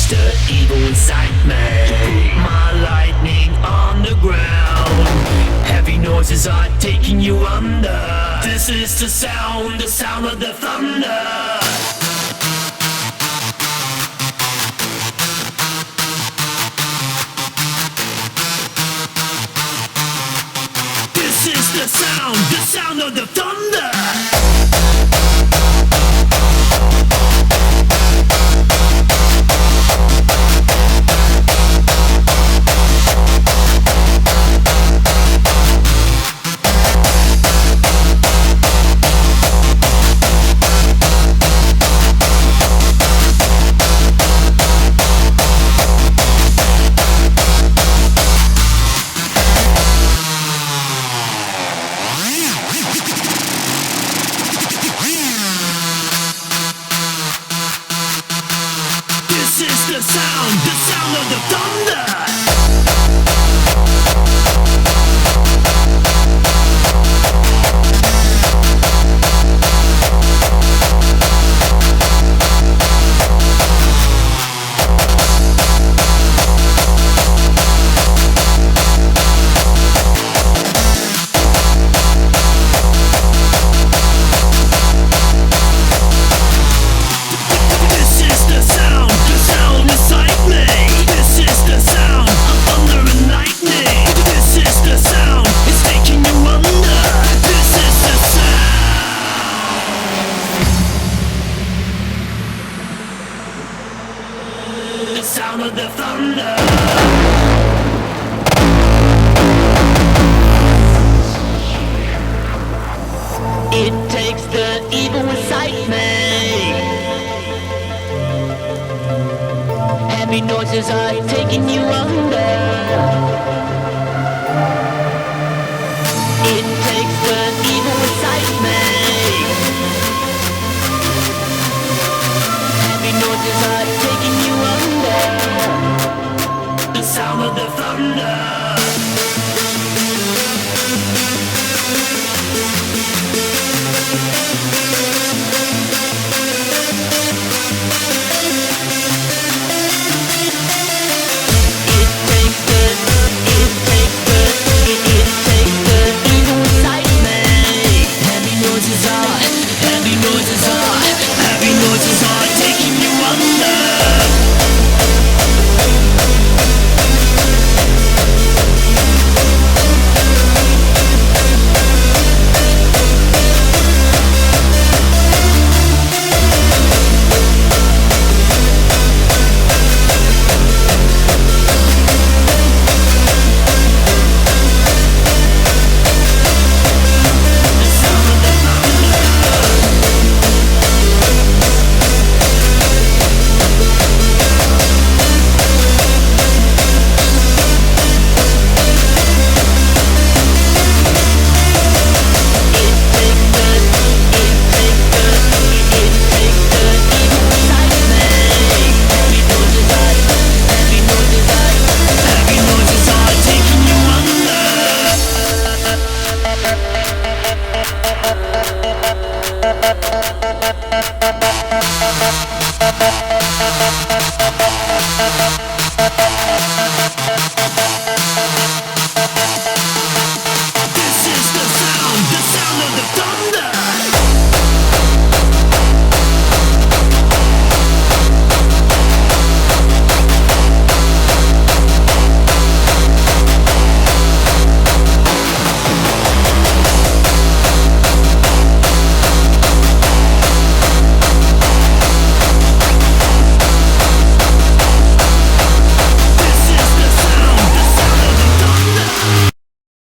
the evil inside me. My lightning on the ground. Heavy noises are taking you under. This is the sound of the thunder. This is the sound of the thunder. The sound of the thunder. The sound of the thunder. It takes the evil inside me. Heavy noises are taking you under. It takes the evil inside me. Heavy noises are taking you under. The sound of the thunder.